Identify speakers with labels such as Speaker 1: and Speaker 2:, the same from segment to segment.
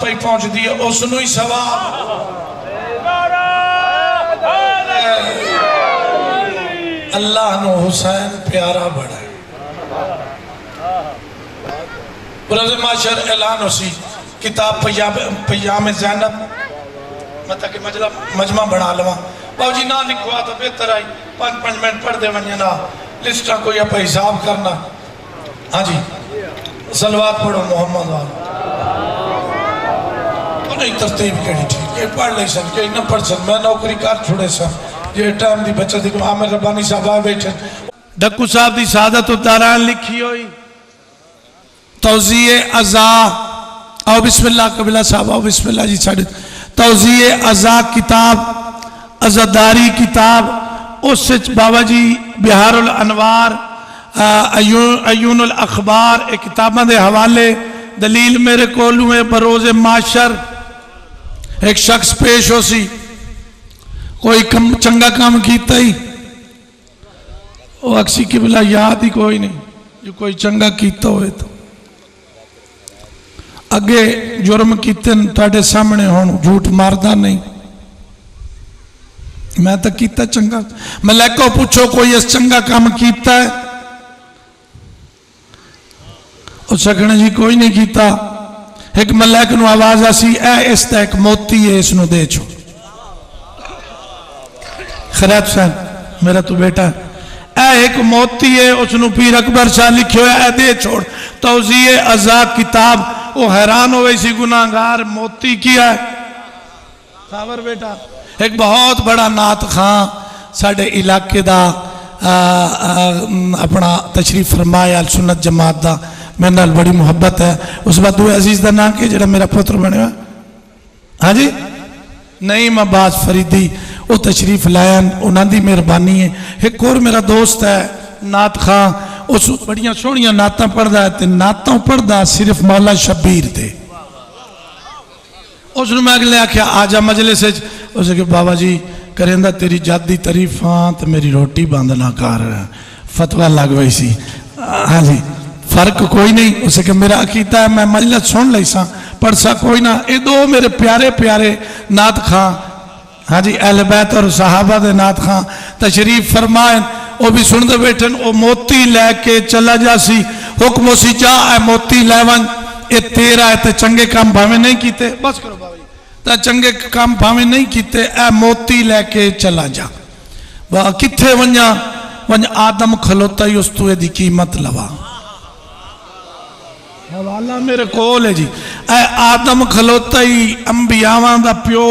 Speaker 1: पे पहुंचती है उसनू ही सवाब। अल्लाह नो हुसैन प्यारा बड़ा है। बुरज़े माशर ऐलान होसी किताब पयाम ज़ैनब मतलब कि मजमा बना लवा बाबूजी ना लिखवा तो बेहतर आई 5-5 मिनट पढ़ दे वंजे ना लिस्टा कोई आप हिसाब करना। हाँ जी सलवात पढ़ो मोहम्मद वाला तो नहीं तरतीब केड़ी ठीक है पढ़ ले सन के न पढ़ सन मैं नौकरी कर छोड़े सन ये टाइम दी बचत दी आमिर रब्बानी साहब आ बैठे डक्कू साहब दी सादत उतारान लिखी हुई तौज़ीए अज़ा आओ बिस्मिल्लाह कबिला साहब आओ बिस्मिल्लाह जी साढ़े तौज़ीए अज़ा किताब अज़ादारी किताब उस बाबा जी बिहारुल अनवार अयूनुल अखबार एक किताबों के हवाले दलील मेरे कोलू है बरोज़े माशर एक शख्स पेश हो सी कोई चंगा काम किया ही वो अक्सी की बिला याद ही कोई नहीं जो कोई चंगा किया हो तो अगे जुर्म किते तुहाडे सामने होण झूठ मारदा नहीं मैं तो किया चंगा मलैको पूछो कोई इस चंगा काम किया है सकने जी कोई नहीं किया एक मलैक नूं आवाज आसी ए इसका एक मोती है इसनूं दे छो खैरत हुसैन मेरा तू बेटा ए एक मोती है उसनूं पीर अकबर शाह लिखे हुआ है दे छोड़ तौज़ीए अज़ा किताब वो हैरान हो गई सी गुनाहगार मोती किया है खावर बेटा एक बहुत बड़ा नात खां साडे इलाके दा अपना तशरीफ फरमाया अल सुन्नत जमात दा मेरे नाल बड़ी मुहब्बत है उस बाद दुए अजीज का नाम के जो मेरा पुत्र बने हाँ जी नहीं अब्बास फरीदी वो तशरीफ लाया उन्होंने मेहरबानी है। एक और मेरा दोस्त है नात खां उस बड़िया सोहनिया नातां पढ़दा है ते नातां पढ़दा सिर्फ मौला शबीर थे उसने मैं अगले आख्या आजा मजलिस उसे बाबा जी करेंदा तेरी जादी तारीफां तो मेरी रोटी बंद ना कर फतवा लग गई सी। हाँ जी फर्क कोई नहीं उसे कि मेरा अकीदा है मैं मजलिस सुन ली सा पढ़ सा कोई ना ये दो मेरे प्यारे प्यारे नात खां हाँ जी अहले बैत और सहाबा दे नात खां तशरीफ फरमाए वो भी सुनते बैठे वो मोती लैके चला जासी हुक्म सी जा मोती लैवन ये तेरा है तो चंगे काम भावे नहीं किते बस करो बाबा जी तो चंगे काम भावे नहीं किते ए मोती लैके चला जा किथे वंजा वंज आदम खलोता ही उस तू दी कीमत लवा हवाला मेरे कोल है जी ए आदम खलोता ही अंबियावां दा प्यो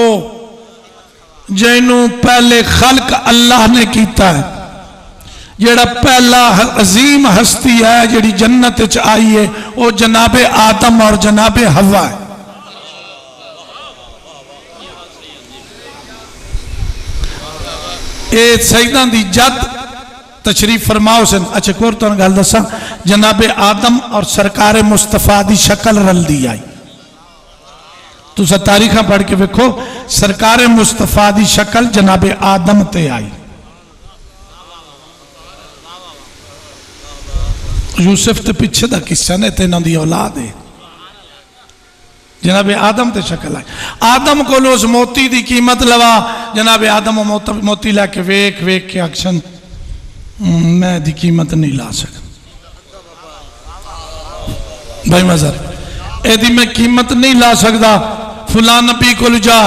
Speaker 1: जैनू पहले खल्क अल्लाह ने कीता है जेड़ा पहला अजीम हस्ती है जेड़ी जन्नत च आई है वो जनाबे आदम और जनाबे हवा है। ये सईदां दी जद तशरीफ फरमाओ सन अच्छा एक और तुहानू गल दसां जनाबे आदम और सरकार मुस्तफा दी शक्ल रलदी आई तुसा तारीखा पढ़ के वेखो सरकार मुस्तफा दी शक्ल जनाबे आदम ते आई यूसुफ ते पिछे दा किस्सा ने ते इन्हां दी औलाद है जनाबे आदम ते शक्ल आई आदम को उस मोती दी कीमत लवा जनाबे आदम मोती लैके वेख वेख के अक्शन मैं दी कीमत नहीं ला सकता भाई मजर एदी मैं कीमत नहीं ला सकता फुला नबी को जा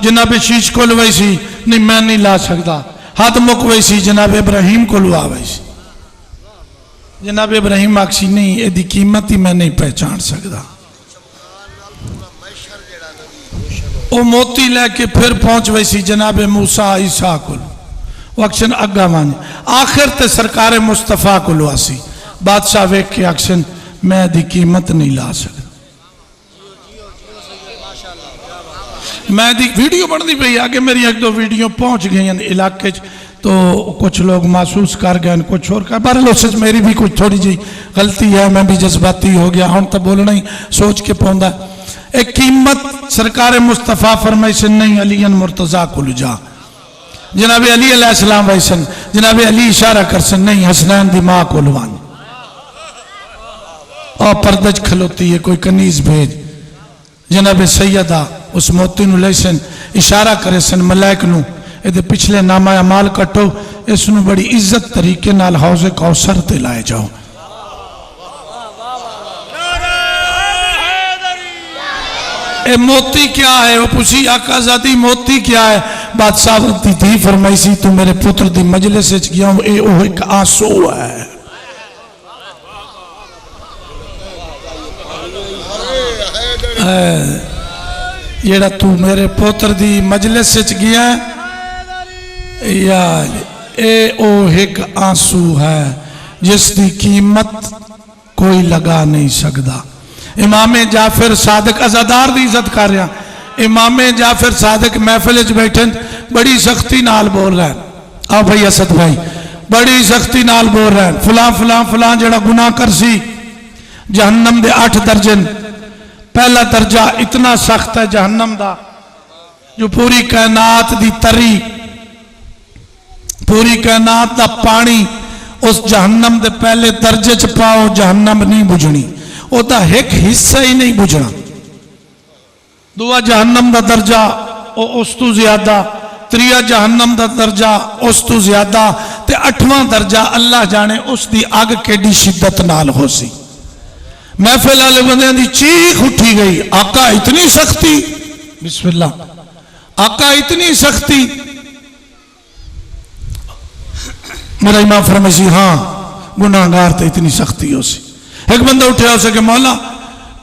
Speaker 1: जनाबे शीश को वैसी नहीं मैं नहीं ला सकता हाथ मुक वैसी जनाबे इब्राहिम को आ वैसी जनाब इब्राहिम आखसी नहीं एदी कीमत ही मैं नहीं पहचान सकता वो मोती लैके फिर पहुंच वैसी जनाब मूसा ईसा को अक्शन अगा मान आखिर ते सरकार मुस्तफा को आसी बादशाह वेख के अक्शन मैं दी कीमत नहीं ला सकता मैं दी वीडियो बनती पई आगे मेरी एक दो वीडियो पहुंच गई इलाके तो कुछ लोग महसूस कर गए कुछ और कर बार सच मेरी भी कुछ थोड़ी जी गलती है मैं भी जज्बाती हो गया हम तो बोलना ही सोच के पौंदा एक कीमत सरकार मुस्तफा फरमाई से नहीं अलीन मुर्तजा को जा जनाब अली अलैहिस्सलाम वैसन जनाब अली इशारा कर सन नहीं हसनैन दी मां को लवान और परदज खलोती है कोई कनीज भेज जनाब सैयदा उस मोती नूं ले सन, इशारा करे सन मलाइक नूं, इहदे पिछले नामा अमाल कटो, इस नूं बड़ी इज्जत तरीके नाल हौज़े कौसर ते लाए जाओ। ए मोती क्या है? वो पूछी आकाज़ादी मोती क्या है? बादशाह दी धी फरमाई सी तू मेरे पुत्र दी मजलिस विच गया, वो एक आंसू है। जेड़ा तू मेरे पुत्र दी मजलिस विच गया या ओ एक आंसू है जिसकी कीमत कोई लगा नहीं सकता। इमामे जाफिर सादिक अज़ादार की इज्जत कर रहा, इमामे जाफिर सादिक महफिल च बैठे बड़ी सख्ती नाल बोल रहे हैं। आओ भाई असद भाई, बड़ी सख्ती नाल बोल रहे हैं, फलां फलां फलां जड़ा गुनाह कर सी जहन्नम दे 8 दर्जन। पहला दर्जा इतना सख्त है जहन्नम दा, जो पूरी कायनात दी तरी, पूरी कायनात दा पानी उस जहन्नम दे पहले दर्जे च पाओ, जहन्नम नहीं बुझनी, ओदा एक हिस्सा ही नहीं बुझना। दूआ जहन्नम दा दर्जा उस तू ज्यादा, त्रिया जहन्नम दा दर्जा उस तू ज्यादा, ते 8वां दर्जा अल्लाह जाने उसकी अग केडी शिद्दत नाल हो सी। महफिल वाले बंदे की चीख उठी गई, आका इतनी सख्ती, बिस्मिल्लाह, आका इतनी सख्ती। मेरा इमाम फरमाई हाँ गुनाहगार तो इतनी सख्ती हो सी। एक बंदा उठे हो सके मौला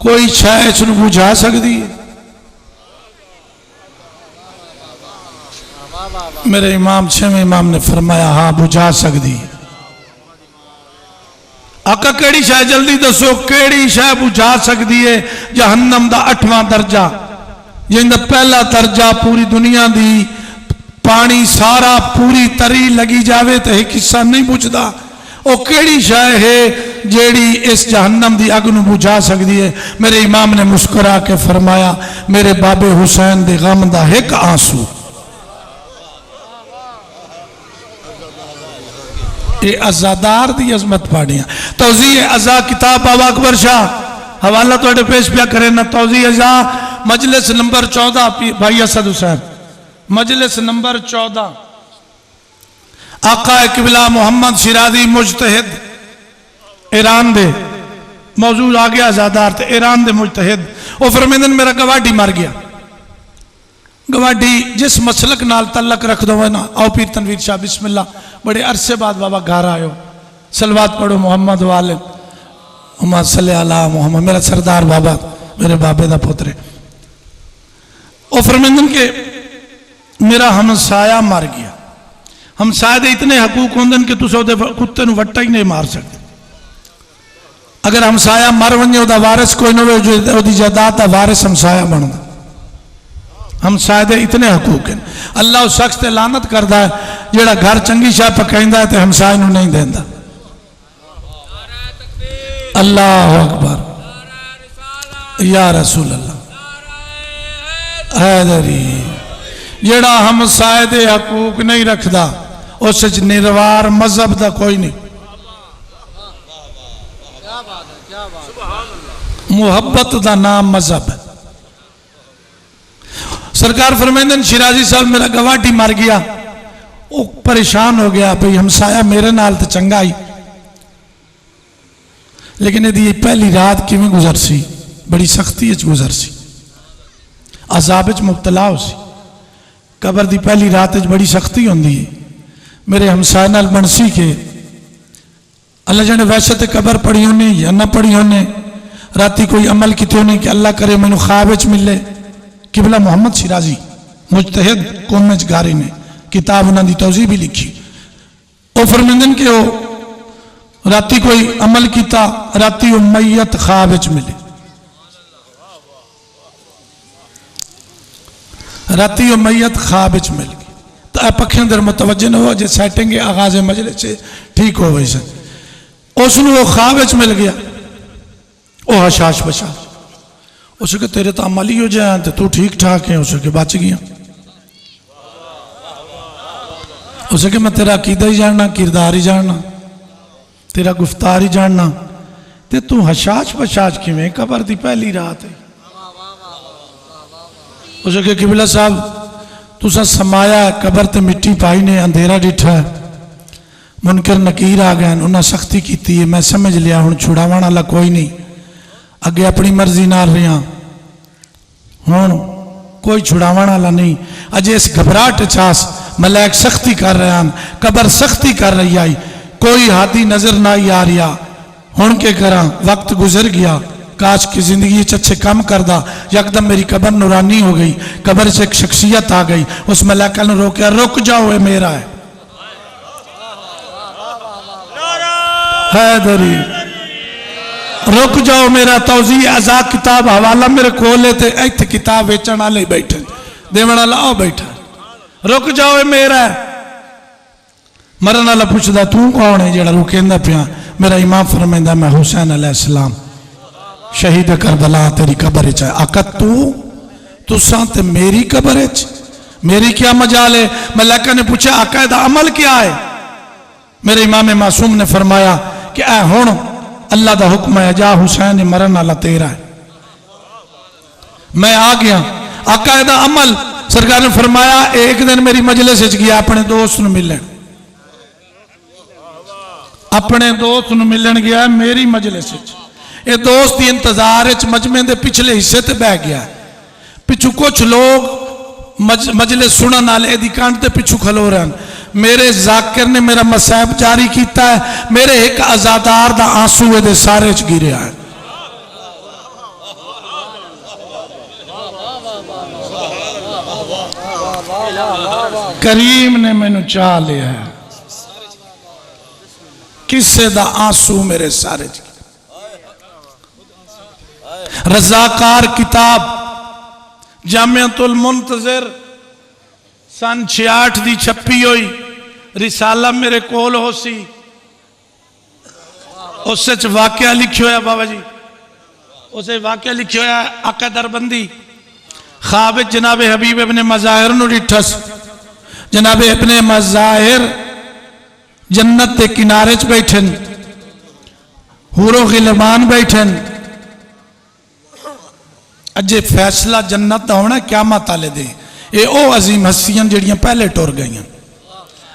Speaker 1: कोई शायद इसनूं बुझा सकती है? मेरे इमाम 6वें इमाम ने फरमाया हाँ बुझा सकती है। आका केड़ी शाय जल्दी दसो, केड़ी शाय बुझा सकती है? जहन्नम दा 8वां दर्जा, जिंदा पहला दर्जा पूरी दुनिया दी पानी सारा पूरी तरी लगी जावे तो एक हिस्सा नहीं बुझदा। वो केड़ी शाय है जेड़ी इस जहन्नम दी अग नूं बुझा सकती है? मेरे इमाम ने मुस्कुरा के फरमाया मेरे बाबे हुसैन दे गम दा एक आंसू। ये अज़ादार दी अजमत पाड़ियां। तौज़ीह अज़ा किताब बाबा अकबर शाह हवाला तुहाडे पेश पिया करे ना। तौज़ीह अज़ा मजलिस नंबर 14 भाई असद हुसैन, मजलिस नंबर 14। आका किबला मोहम्मद शिराजी मुजतहिद ईरान दे मौजूद आ गया अज़ादार ते ईरान दे मुजतहिद। वो फरमेंदन मेरा गवाडी मर गया। गवाडी जिस मसलक नाल तल्लक रख दो ना, आओ पीर तनवीर शाह बिस्मिल्लाह, बड़े अरसे बाद बाबा घर आयो, सलवात पढ़ो मोहम्मद वाले उम्मा सल्ले अला मोहम्मद। मेरा सरदार बाबा मेरे बाबे दा पुत्र। ओ फरमेंदन के मेरा हमसाया मर गया। हमसाए दे इतने हकूक होंदन कि तुस ओदे कुत्ते नूं वट्टा ही नहीं मार सकते। अगर हमसाया मर वने ओदा वारिस कोई ना हो, जो ओदी जायदाद दा वारिस हमसाया बनदा। हमसाए दे इतने हकूक हैं। अल्लाह उस शख्स ते लानत करदा है जेड़ा घर चंगी शाह पकाइंदा है ते हमसाए नूं नहीं देंदा। अल्लाह अकबर या रसूल अल्लाह। हैदरी जेड़ा हमसाए दे हकूक नहीं रखदा उस च निर्वार मजहब दा कोई नहीं। मुहब्बत दा नाम मजहब है। सरकार फरमाइंदन शिराजी साहब मेरा गवाटी मर गया, वो परेशान हो गया भाई हमसाया मेरे नाल तो चंगा ही, लेकिन यदि पहली रात किवें गुजर सी, बड़ी सख्ती गुजर सी, अजाब मुबतला हो सी। कबर की पहली रात बड़ी सख्ती होंदी है। मेरे हमसाए नाल बनसी के अल्लाह जाने वैसे तो कबर पढ़ी होने या ना पढ़ी होने, राती कोई अमल किते होने कि अल्लाह करे मैनू ख्वाब विच मिले। किबला मोहम्मद शिराजी मुजतहिद कौम गारी ने किताब उन्होंने तौज़ीह भी लिखी। वो फरमांदन के वो राती कोई अमल किया, राती वो मैयत ख्वाब विच मिले। राती वो मैयत ख्वाब विच मिल गई। तो आप पखे अंदर मुतवज्जे न हो, जो सैटिंग आगाज मजलिस से ठीक हो गई सन, उसनों वो ख्वाब विच मिल गया। वो हशाश बशाश उसके तेरे तो अमल ही हो जाए तो तू ठीक ठाक है, उसके बच गया। उसके मैं तेरा अकीदा ही जानना, किरदार ही जानना, तेरा गुफ्तार ही जानना, ते तू हशाश बशाश किवें? कबर दी पहली रात है। उसे के किबला साहब तुसा समाया कबर ते मिट्टी पाई ने अंधेरा डिठा है मुनकर नकीर आ गए उन्हें सख्ती की है मैं समझ लिया हुण छुड़ावन वाला कोई नहीं अगे अपनी मर्जी नाल रहा हुण कोई छुड़ावन वाला नहीं अजे इस घबराहट चास मलैक सख्ती कर रहे हैं कबर सख्ती कर रही आई कोई हाथी नजर ना ही आ रहा हुण के करा वक्त गुजर गया काश की जिंदगी अच्छे काम करदा यकदम मेरी कबर नूरानी हो गई कबर से एक शख्सियत आ गई उस मलाइका ने रोका रुक जाओ ये मेरा है हैदरी रुक जाओ मेरा तौजी अजा किताब हवाला मेरे को लेते इत्थे किताब बेचने वाले बैठे देवन वाला आओ बैठा रुक जाओ ये मेरा है मरन वाला पूछदा तू कौन है जेड़ा रुकेंदा पिया मेरा इमाम फरमांदा मैं हुसैन अलैहिस्सलाम शहीद करबला तेरी कबर च आका तुसा ते मेरी कबर च मेरी क्या मजाल है मलाइका ने पूछा आका दा अमल क्या है मेरे इमाम मासूम ने फरमाया कि ऐ हुण अल्लाह दा हुक्म है जा हुसैन मरन वाला तेरा है मैं आ गया आका दा अमल सरकार ने फरमाया एक दिन मेरी मजलिस च गया अपने दोस्त नूं मिलन अपने दोस्त नूं मिलन गया मेरी मजलिस च ये दोस्त इंतजार मजमे के पिछले हिस्से ते बह गया पिछू कुछ लोग मजले सुनने वाले एदी कंध ते पिछू खलो रहे मेरे जाकिर ने मेरा मसैब जारी किया है मेरे एक आजादार दा आंसू ये सारे च गिरिया है करीम ने मैनू चाह लिया है किसे दा आंसू मेरे सारे च रजाकार किताब जामियातुल मुंतज़िर सन 66 दी छपी हुई रिसाला मेरे कोल हो सी उस वाकया लिखे होया बाबा जी उस वाकया लिखे होया आका दरबंदी ख्वाब जनाब हबीब इब्ने मज़ाहिर नु डिठस जनाब इब्ने मज़ाहिर जन्नत के किनारे च बैठन हूरो गिलमान बैठन अजे फैसला जन्नत का होना क्या मत आले दे ये ओ अजीम हस्तियां जड़ियां पहले टुर गई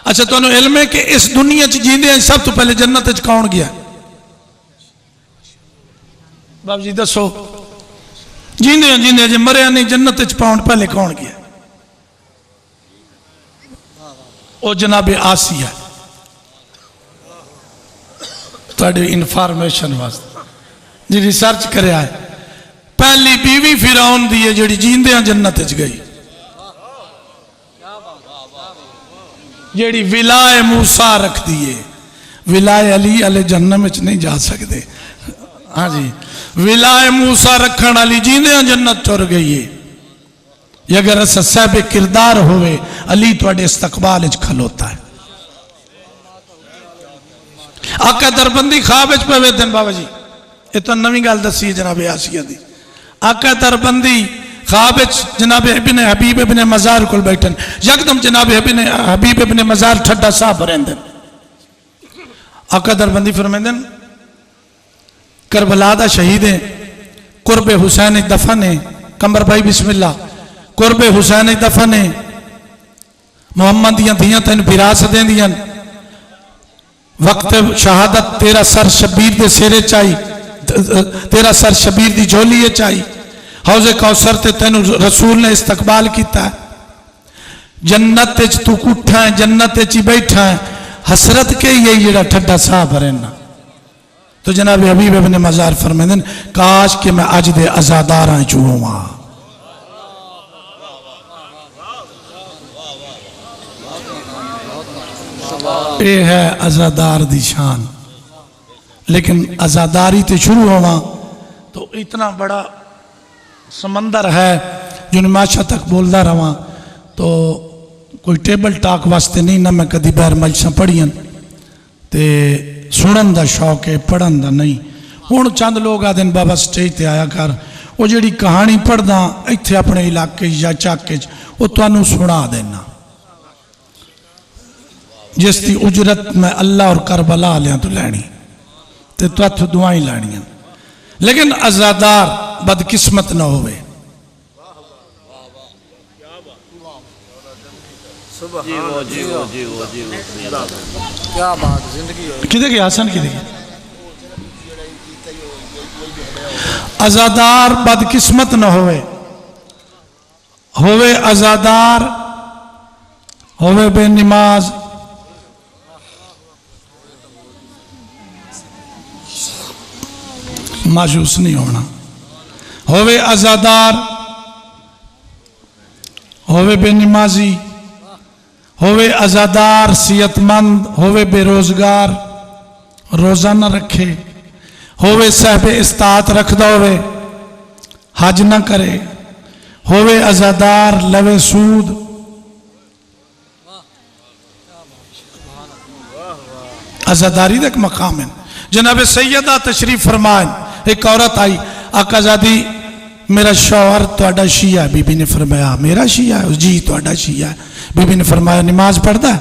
Speaker 1: अच्छा तुहानू इल्म है कि इस दुनिया च जींदे सब तो पहले जन्नत च कौन गया बाबू जी दसो जींदे जींदे जे मरिया नहीं जन्नत च पाउण पहले कौन गया ओ जनाबे आसिया तुहाडी इन्फॉर्मेशन वास्ते जी रिसर्च करया है पहली बीवी फिरौन दी है जिहड़ी जींदे जन्नत च गई जिहड़ी विलाए मूसा रख दी है विलाए अली अले जन्नत च नहीं जा सकते हाँ जी विलाए मूसा रखण वाली जींदे जन्नत तुर गई है अगर साहब किरदार होवे अली तुहाडे इस्तकबाल च खलोता है आका दरबंदी ख्वाब च पवे दिन बाबा जी ये तो नवी गल दसी है जनाब आसिया दी आका दरबंदी ख्वाब जनाब इब्ने हबीब इब्ने मज़ार को बैठन यकदम जनाब इब्ने हबीब इब्ने मज़ार ठड्डा साफ रहंदन आका दरबंदी फरमांदन करबला दा शहीद है कुर्बे हुसैन दफन है कमर भाई बिस्मिल्लाह कुर्बे हुसैन दफन है मोहम्मद दियां धियां तैन विरासत देंदियां वक्त शहादत तेरा सर शबीर दे सिरे चाई तेरा सर शबीर दी झोली चाई हौजे कौसर ते तेन रसूल ने इस्तकबाल किया जन्नत तू कुठा है जन्नत ही बैठा है हसरत के ही जरा ठड्डा साफ रहना तो जनाब हबीब इब्ने मज़ार फरमांदे काश कि मैं अज दे आजादारां चो होवां ये है आजादार दी शान लेकिन आजादारी तो शुरू होवा तो इतना बड़ा समंदर है जो निमाशा तक बोलता रहा तो कोई टेबल टॉक वास्ते नहीं ना मैं कभी बाहर मजसा पढ़ियन तो सुनन का शौक है पढ़न का नहीं हुण चंद लोग आते बाबा स्टेज ते आया कर वो जी कहानी पढ़दा इत्थे अपने इलाके या झाके वो तुहानू सुना देना जिसकी उजरत मैं अल्लाह और करबला वालियां तो लैनी ते तुथ दुआई लैनियां लेकिन आजादार बदकिस्मत ना होवे
Speaker 2: क्या बात जिंदगी
Speaker 1: किधे गया हसन किधे गया आजादार बदकिस्मत न होवे आजादार होवे बेनिमाज मायूस नहीं होना होवे आजादार होवे बेनिमाजी होवे आजादार सेहतमंद होवे बेरोजगार रोजा न रखे होवे साहब इस्तात रखदा होवे हज न करे होवे आजादार लवे सूद आजादारी का एक मकाम है। जनाब सैयदा तशरीफ फरमान एक औरत आई आकाजादी मेरा शौहर तुहाडा शिया बीबी ने फरमाया मेरा शिया है जी तुहाडा शिया है बीबी ने फरमाया नमाज पढ़ता है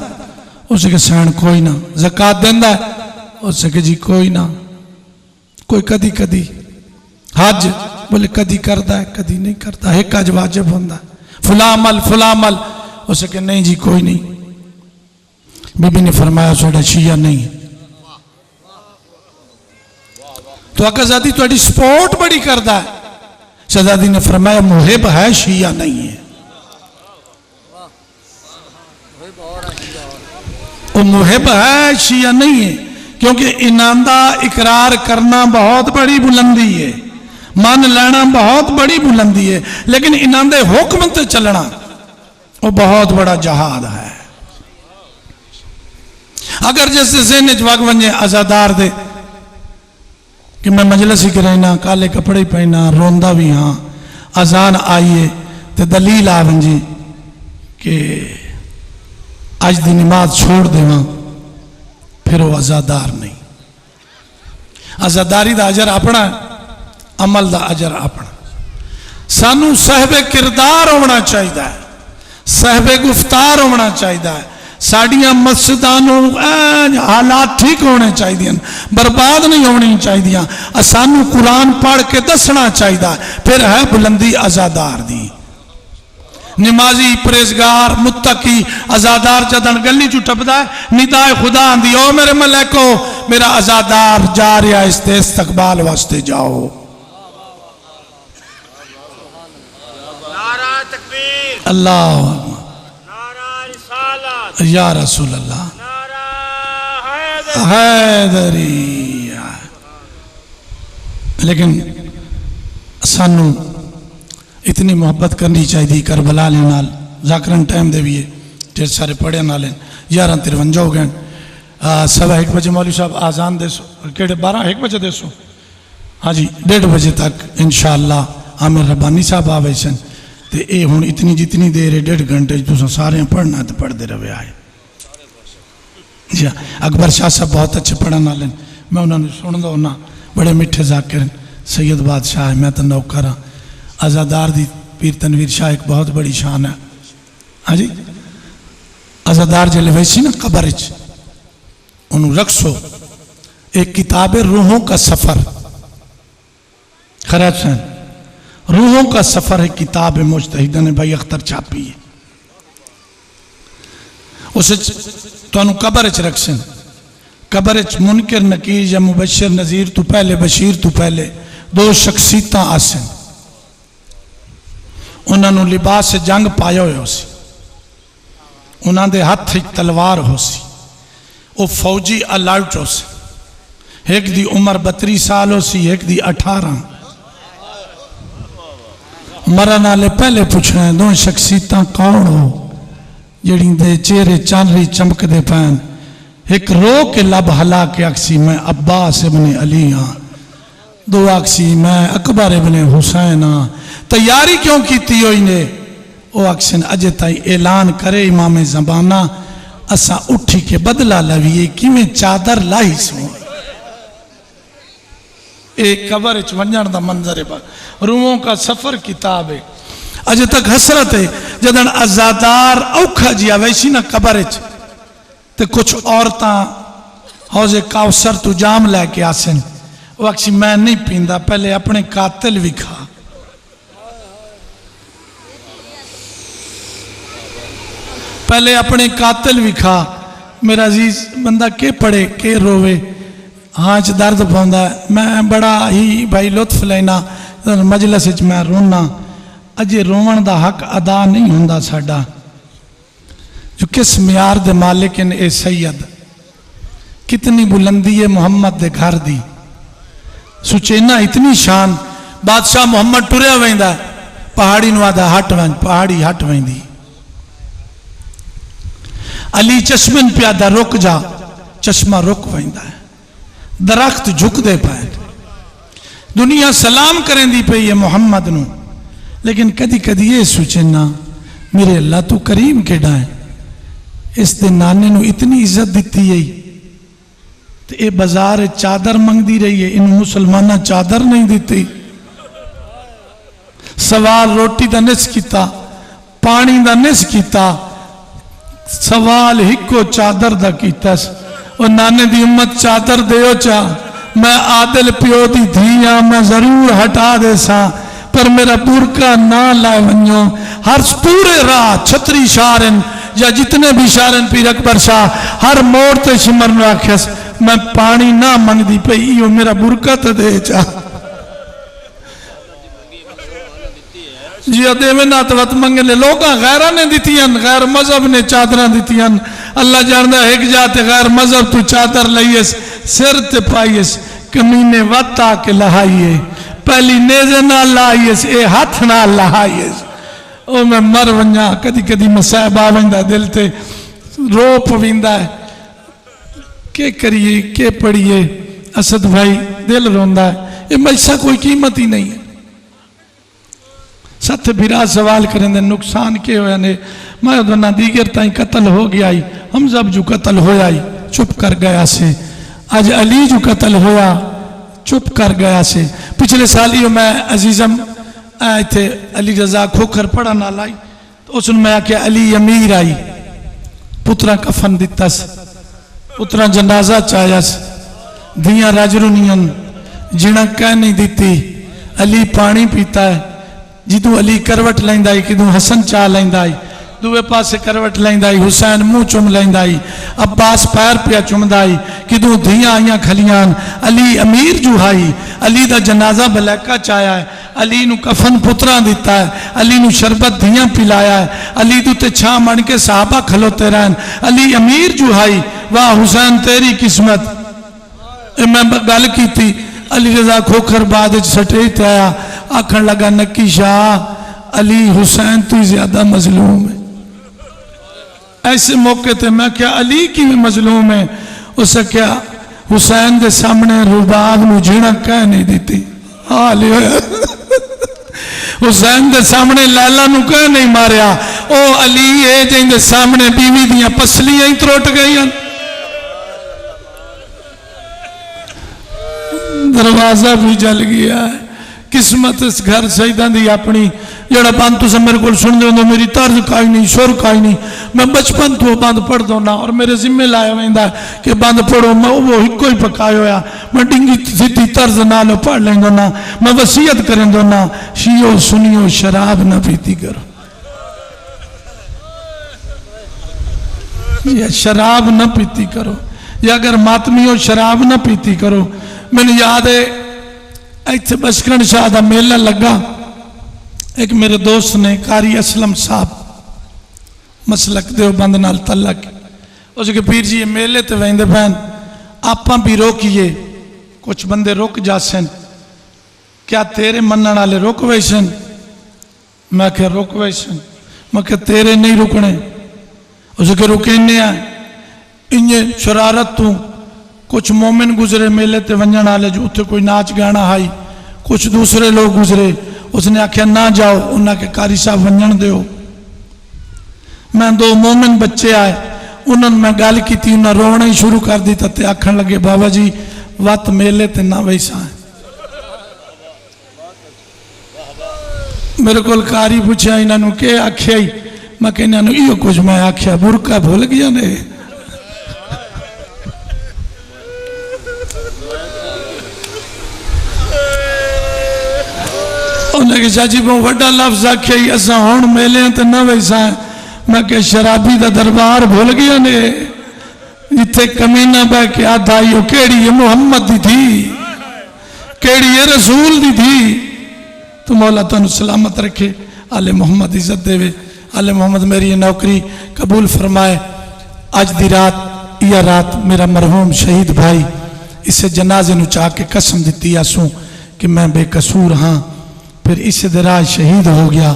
Speaker 1: उसने कहा सैन कोई ना ज़कात देंदा है उसने कहा जी कोई ना कोई कदी कदी हज बोले कदी करता है कदी नहीं करता एक हज वाजिब होंदा फुला अमल उसने कहा नहीं जी कोई नहीं बीबी ने फरमाया तुहाडा शिया नहीं है तो आकाजादी तुहाडी सपोर्ट बड़ी करता है शहजादी ने फरमाया मुहिब है शिया नहीं है वो मुहिब है शिया नहीं है क्योंकि इन्हां दा इकरार करना बहुत बड़ी बुलंदी है मान लेना बहुत बड़ी बुलंदी है लेकिन इन्हां दे हुक्म ते चलना वो बहुत बड़ा जहाद है। अगर जैसे ज़हन च वग वंजे आजादार दे कि मैं मजलिस ही करना काले कपड़े ही पहना रोंदा भी हाँ अजान आइए तो दलील आ वंजी कि अज दी नमाज छोड़ देवा फिर वो आजादार नहीं आजादारी का अजर अपना अमल का अजर अपना सानू साहबे किरदार होना चाहिए साहबे गुफ्तार होना चाहिए साड़ियाँ मस्जिदां हालात ठीक होने चाहिए बर्बाद नहीं होनी चाहिए सानू कुरान पढ़ के दसना चाहिए फिर है बुलंदी आजादार दी नमाजी परहेजगार मुत्तकी आजादार जदन गली चू टपदा है निदाए खुदा आंदी ओ मेरे मलैको मेरा आजादार जा रहा इसते इस्तकबाल वास्ते जाओ नारा तकबीर अल्लाह या रसूल अल्लाह हैदरी लेकिन सानू इतनी मोहब्बत करनी चाहिए करबला नाल जाकरन टाइम दे भी ढेर सारे पढ़े नाल 11:53 हो गए 1:15 बजे मौलवी साहब आजान देसो केड़े 12-1 बजे देसो हाँ जी 1:30 बजे तक इंशाअल्लाह आमिर रब्बानी साहब आवे सन तो ये हूँ इतनी जितनी देर है 1.5 घंटे तुम सारे पढ़ना तो पढ़ते रहे आए जी अकबर शाह साहब बहुत अच्छे पढ़ने वाले मैं उन्होंने सुनता होना बड़े मिठे जाकिर सैयद बादशाह है मैं तो नौकर हाँ आज़ादार दी पीर तनवीर शाह एक बहुत बड़ी शान है हाँ जी आज़ादार जल्द वैसी ना कबर उन्होंने रखसो एक किताब रूहों का सफ़र खैर हुसैन रूहों का सफ़र है किताब मुजतहिद ने भाई अख्तर छापी है उसे तुहानू कबर च रखसन कबर च मुनकर नकीर या मुबशर नज़ीर तो पहले बशीर तो पहले 2 शख्सियत आसन उन्होंने लिबास जंग पाया हो सी उन्होंने हथ तलवार हो सी वो फौजी अलर्ट हो सी एक दी उम्र 32 साल हो सी एक दी 18 मरन वाले पहले पूछना है 2 शख्सियत कौन हो जड़ी दे चेहरे चांदरी चमकते पैन एक रो के लब हला के आखसी मैं अब्बास इब्न अली हाँ 2 आखसी मैं अकबर इब्न हुसैन हाँ तैयारी क्यों की ने वो आखसन अजे ताई ऐलान करे इमाम ज़माना असा उठी के बदला लवीए किवें चादर लाई सो एक कबर च वंजण दा मंजर है रूहों का सफर किताब है अजे तक हसरत है जदन आजादार औखा जिया वैसी ना कबर च ते कुछ औरतां हौजे काउसर तू जाम लैके आसन वो आखसी मैं नहीं पींदा पहले अपने कातिल भी खा पहले अपने कातिल भी खा। मेरा अजीज बंदा के पढ़े के रोवे, हाँ च दर्द पाँदा है। मैं बड़ा ही भाई लुत्फ लेना मजलिस च मैं रोना, अजे रोवन का हक अदा नहीं होंदा साडा। जो किस म्यार दे मालिक ने ए सैयद, कितनी बुलंदी है मुहम्मद दे घर दी, सुचेना इतनी शान। बादशाह मुहम्मद टुरिया वेंदा, पहाड़ी नु आदा हट वन, पहाड़ी हट वेंदी। अली चश्मन प्यादा रुक जा, चश्मा रुक वेंदा है। दरख्त झुकदे पे, दुनिया सलाम करेंदी पई है मुहम्मद नू, लेकिन कदी कदी ये सोचना मेरे अल्लाह तू करीम केड़ा है, इस दे नाने नू इतनी इज्जत दिती है तो ये बाजार चादर मंगदी रही है, इन मुसलमाना चादर नहीं दी। सवाल रोटी का निस किया, पानी का निस किया, सवाल हिको चादर का किया। और नाने दी उम्मत चादर दो चा, मैं आदिल प्यो दी धी हाँ, मैं जरूर हटा दे सा, पर मेरा बुरका ना ला वनो। हर पूरे राह छतरी शारन या जितने भी शारन पीर अकबर शाह हर मोड़ ते सिमर ने आख्यस, मैं पानी ना मंगदी पई, इो मेरा बुरका तो दे चा। जी देवे ना तो वत मंगे ले, लोग गैर ने दितियन, गैर मजहब ने चादर दितियन। अल्लाह जानदा है कि जाते गैर मजहब तू चादर लईस, सिर ते पाईस, कमीने वत आके लहाइए, पहली नेजे ना लाइस, ए हाथ ना लहाइस। ओ मैं मर वना, कदी कदी मसाइब आ वेंदा दिल ते, रो पविंदा है, के करिए के पढ़िए। असद भाई दिल रोंदा है, ये मैसा कोई कीमत ही नहीं है। सत बिरा सवाल करें नुकसान के होया ने, मैं उदना दीगर ताई कत्ल हो गया, हम जब जो कत्ल होया चुप कर गया से। आज अली जो कत्ल होया चुप कर गया से। पिछले साल ही मैं अजीजम इतने अली रजा खोखर पढ़ा ना लाई, तो उसने मैं आख्या अली अमीर आई, पुत्रा कफन दितास, पुत्रा जनाजा चायास, धिया राजरुनियन जिना कह नहीं दी। अली पानी पीता है, जिदू अली करवट लेंदा, किदू हसन चाह लेंदा, दूए पासे करवट लेंदा, हुसैन मुंह चुम लेंदा, अब्बास पैर पिया चुमदा, किदू धियां आईयां खलियान। अली अमीर जुहाई, अली दा जनाजा बलैका चाया है, अली नू कफन पुत्रा दिता है, अली नू शरबत धियां पिलाया है, अली दू ते छां बन के साहबा खलोते रहन। अली अमीर जुहाई, वाह हुसैन तेरी किस्मत। मैं गल की थी, अली रजा खोखर बाद सटेज आया, आखन लगा नक्की शाह अली हुसैन तू ज्यादा मजलूम है। ऐसे मौके ते मैं क्या अली की भी मजलूम है, उस क्या हुसैन के सामने रुबाब नू जीना कह नहीं दी। हाल हुसैन के सामने लैला नू कह नहीं मारिया, ओ अली है जिंदे सामने बीवी दियां पसलियां ही त्रुट गई, दरवाजा भी जल गया है। किस्मत इस घर शहीदा दी अपनी, जरा बंद तुम मेरे को सुनते हो, मेरी तर्ज काई नहीं, सुर काई नहीं। मैं बचपन तो बंद पढ़ दो ना, और मेरे जिम्मे लाया वह कि बंद पढ़ो, मैं वो हिको ही पकाया होया, मैं डिंगी सीधी तर्ज नाल पढ़ लेंदो ना। मैं वसीयत करें दो ना, शियो सुनियो शराब ना पीती करो, या शराब ना पीती करो, या अगर मातमी हो शराब ना पीती करो। मैंने याद है इतने बसकरण शाह का मेला लगा, एक मेरे दोस्त ने कारी असलम साहब मसलक देवबंद नाल तलक, उसके पीर जी मेले ते वेंदे पैन, आप भी रोकिए, कुछ बंदे रुक जासन, क्या तेरे मनण वाले रुक वैसन? मैं क्या रुक वैसन? मैं क्या तेरे नहीं रुकने? उसके रुके इन शरारत तू कुछ मोमिन गुजरे मेले ते वंजन वाले, जो उत्थे कोई नाच गाना आई, कुछ दूसरे लोग गुजरे, उसने आख्या ना जाओ, उन्हें के कारी साहब वंजन दो। मैं दो मोमिन बच्चे आए, उन्होंने मैं गल की, उन्हें रोना ही शुरू कर दी, ते आखन लगे बाबा जी वत मेले ते ना वैसा है। मेरे को कारी पूछा इन्हों के आख्या ही, मैं कहना इो कुछ मैं आख्या, बुरका भूल गया ने। उन्हें चाची बहुत वड्डा लफ्ज आख्या ही, असा हुण मेले तो ना वैसा है। मैं क्या शराबी का दरबार भूल गया ने जिथे कमीना बह के आधा ही केड़ी है मुहम्मद दी थी केड़ी है रसूल दी थी। तो मौला तुम सलामत रखे, आले मुहम्मद इज्जत देवे, आले मुहम्मद मेरी ये नौकरी कबूल फरमाए। अज दी रात यह रात मेरा मरहूम शहीद भाई इसे जनाजे नु चाह के कसम दी आसू कि मैं बेकसूर हाँ, फिर इस दराज शहीद हो गया।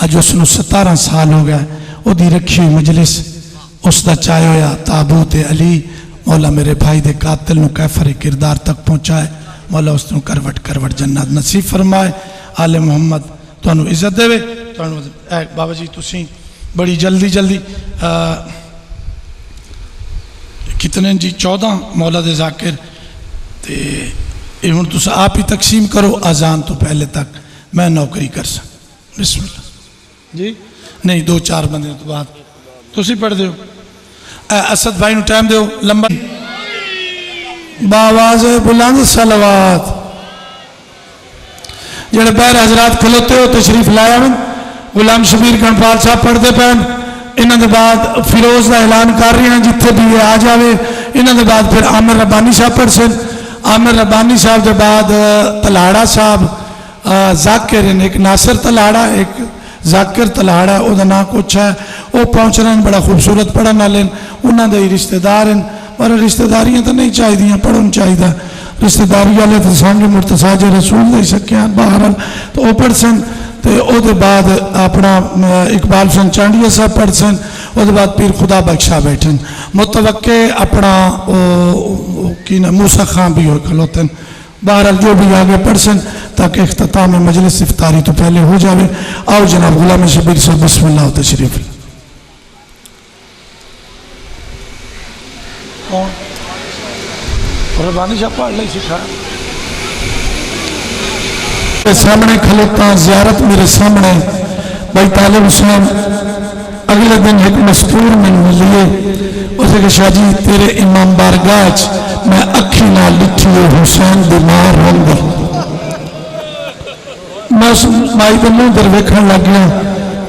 Speaker 1: अज उसनू 17 साल हो गया, ओदी रखी हुई मजलिस उसका चाहे होया ताबूत अली। मौला मेरे भाई दे कातिल नु कैफर किरदार तक पहुँचाए, मौला उसनू करवट करवट जन्नत नसीब फरमाए। आले मुहम्मद तुहानू इज्जत देवे। बाबा जी तुसी बड़ी जल्दी जल्दी कितने जी 14 मौला दे जाकिर ते हुण तुस आप ही तकसीम करो अजान तो पहले तक मैं नौकरी कर सक। बिस्मिल्लाह जी नहीं 2-4 बंदे तो बाद तुसी पढ़ दो। असद भाई नु टाइम दो लंबा बावाज बुलंद सलवात जेड़े पैर हजरात खलोते हो तशरीफ लाया में गुलाम शबीर गणपाल साहब पढ़ते पैन। इन्हों के बाद फिरोज का ऐलान कर रहे हैं जिथे भी ये आ जाए। इन्हों के बाद फिर आमिर रब्बानी साहब पढ़ सन। आमिर रब्बानी साहब के बाद तलाड़ा साहब जाकिर एक नासिर तलाड़ा एक जाकिर तलाड़ा वह ना कुछ है वह पहुँच रहे हैं बड़ा खूबसूरत पढ़न वाले उन्होंने ही रिश्तेदार हैं पर रिश्तेदारियां तो नहीं चाहिए पढ़न चाहिए रिश्तेदारी वाले तो सामने मुर्तसाज रसूल दे सके बहरहाल तो वह पढ़ सन। तो वो बाद अपना इकबाल हुसैन चांडिया साहब पढ़ सन। वो बाद पीर खुदा बख्शा बैठे मुतवक्के अपना की मूसा खां भी हो खलोते बहरहाल जो भी आगे पढ़ सन ताकि इख्तिताम मजलिस इफ्तारी तो पहले हो जाए। आओ जनाब गुलाम शबीर साहब बिस्मिल्लाह तशरीफ। कौन रब्बानी साहब पढ़ ले सिखा सामने खलोता जियारत मेरे सामने भाई तालिब हुसैन अगले दिन एक मस्तूर मैंने लिए उसे कि शाह जी तेरे इमाम बारगाह मैं अखी ना लिखी हुसैन बीमार होंगी। मैं उस माई के मुंह दर वेखण लग गया।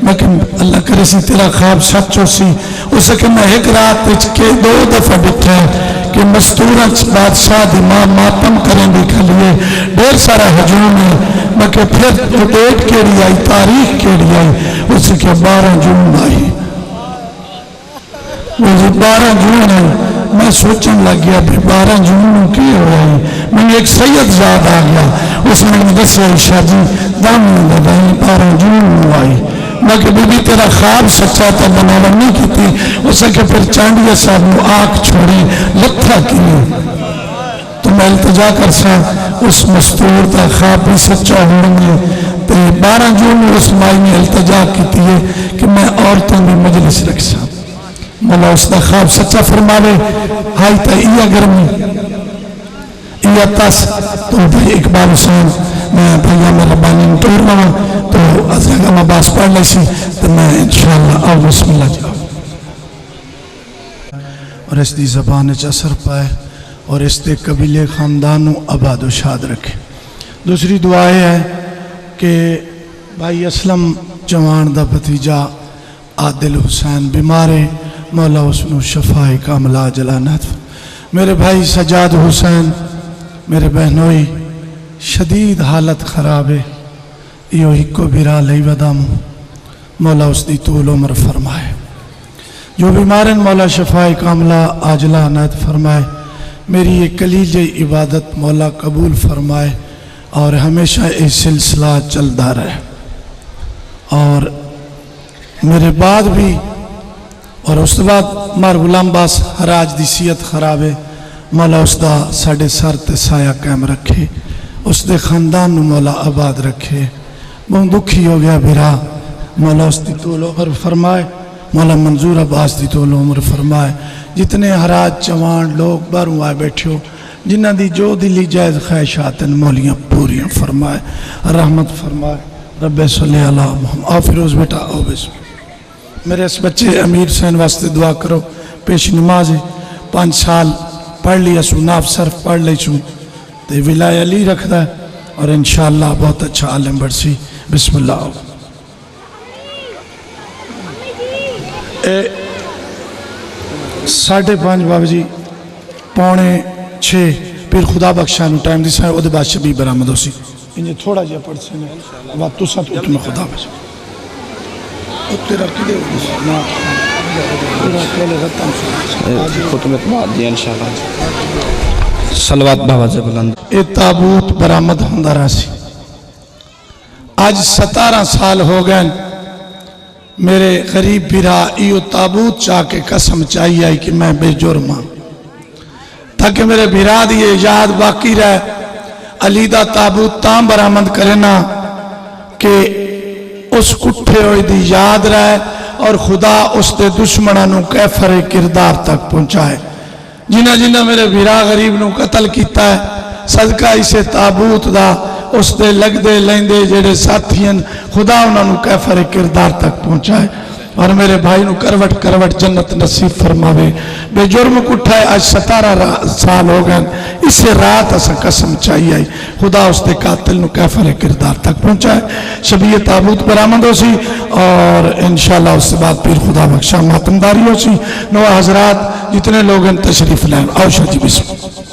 Speaker 1: मैं कि अल्लाह करे सी तेरा ख्वाब सच हो सी। उसे कि मैं एक रात के 2 दफा डिठा कि मस्तूरा बादशाह दी मां मातम करेंगे खलिए ढेर सारा हजूम है। मैं कि फिर डेट केड़ी आई तारीख केड़ी आई उसे क्या 12 जून आई। मुझे 12 जून आई। मैं सोचने लग गया भाई 12 जून की हो रही मैंने एक सैयद याद आ गया उसने दसिया शाह जी दामी लगाई 12 जून आई। मैं कि बीबी तेरा ख्वाब सच्चा तो बनावन नहीं की उसे कि फिर चांडिया साहब को आँख छोड़ी लत्था की तो मैं इल्तजा कर सा उस मस्तूर का ख्वाब भी सच्चा होंगे। तो 12 जून उस माई ने इल्तजा की कि मैं औरतों की मजलिस रख सा मौला उसका ख्वाब सच्चा फरमावे। हाई तो इया गर्मी इया तस तो भाई इकबाल हुसैन मैं भैया मेरा बानी टूर लवा तो अजगा मैं बास पढ़ ली सी तो मैं इंशाअल्लाह आओ बिस्मिल्लाह जी और इसकी जबान असर पाए और इसके कबीले खानदान आबाद शाद रखे। दूसरी दुआ है कि भाई असलम जवान का भतीजा आदिल हुसैन बीमार है मौला उसनू शफाए कामला जलानत। मेरे भाई सजाद हुसैन मेरे बहनोई शदीद हालत खराब है यो हिको बिरा लई वदाम मौला उसकी तूल उम्र फरमाए। जो बीमार मौला शफाए कामला आजला अनायत फरमाए। मेरी ये कलीजे इबादत मौला कबूल फरमाए और हमेशा ये सिलसिला चलता रहे और मेरे बाद भी और उस बाद मार गुलाम बास हराज की सीयत खराब है मौला उसका साढ़े सर ते साया कायम रखे उसके खानदान मौला आबाद रखे। बहुत दुखी हो गया बिरा मौला उसकी तोल उम्र फरमाए मौला मंजूर अब्बास की तोल उम्र फरमाए। जितने हराज जवान लोग बाहरों आए बैठे हो जिन्हों की जो दिली जायज़ ख्वाहिशात मौलियाँ पूरियाँ फरमाए रहमत फरमाए। रब्बे सल्ले अला मुहम्मद। आओ फिरोज बेटा आओ बिस्मिल्लाह। मेरे इस बच्चे अमीर हुसैन वास्ते दुआ करो पेश नमाज है 5 साल पढ़ लिया सू नाफ सर्फ पढ़ ली छू तो विलाय अली रखता है और इंशाअल्लाह बहुत अच्छा आलिम बढ़सी। बिस्मिल्लाह। 5:30 बाबा जी 5:45 फिर खुदा बख्शा टाइम दिसा वो बाद शबी बरामद होसी इन्हें थोड़ा जहा पढ़ से अब तुसा तो तुम्हें खुदा बख्शा
Speaker 2: सलवात बाबा से बुलंद
Speaker 1: ये ताबूत बरामद होंदा रहा सी आज 17 साल हो गए मेरे गरीब बिरा यो ताबूत चाह के कसम चाहिए आई कि मैं बेजुर्म हाँ ताकि मेरे बिरा दी ये याद बाकी रहे अली दा ताबूत तां बरामद करे ना कि उस कुठे होए दी याद रहे और खुदा उसके दुश्मनों कैफर किरदार तक पहुंचाए जिन्हें जिन्हें मेरे बिरा गरीब नू कतल किया है सदका इसे ताबूत दा उसके लगते लेंदे जेडे साथियन खुदा उन्होंने कैफर किरदार तक पहुंचाए और मेरे भाई नू करवट करवट जन्नत नसीब फरमावे बेजुर्म कुठा है आज 17 साल हो गए इसे रात असा कसम चाहिए आई खुदा उसके कातिल नू कैफर किरदार तक पहुंचाए शबी ताबूत बरामद हो सी और इंशाल्लाह उसके बाद फिर खुदा बख्शा मातमदारी हो सी नो हजरात जितने लोग तशरीफ लाए आओ शाह जी बिस्मिल्लाह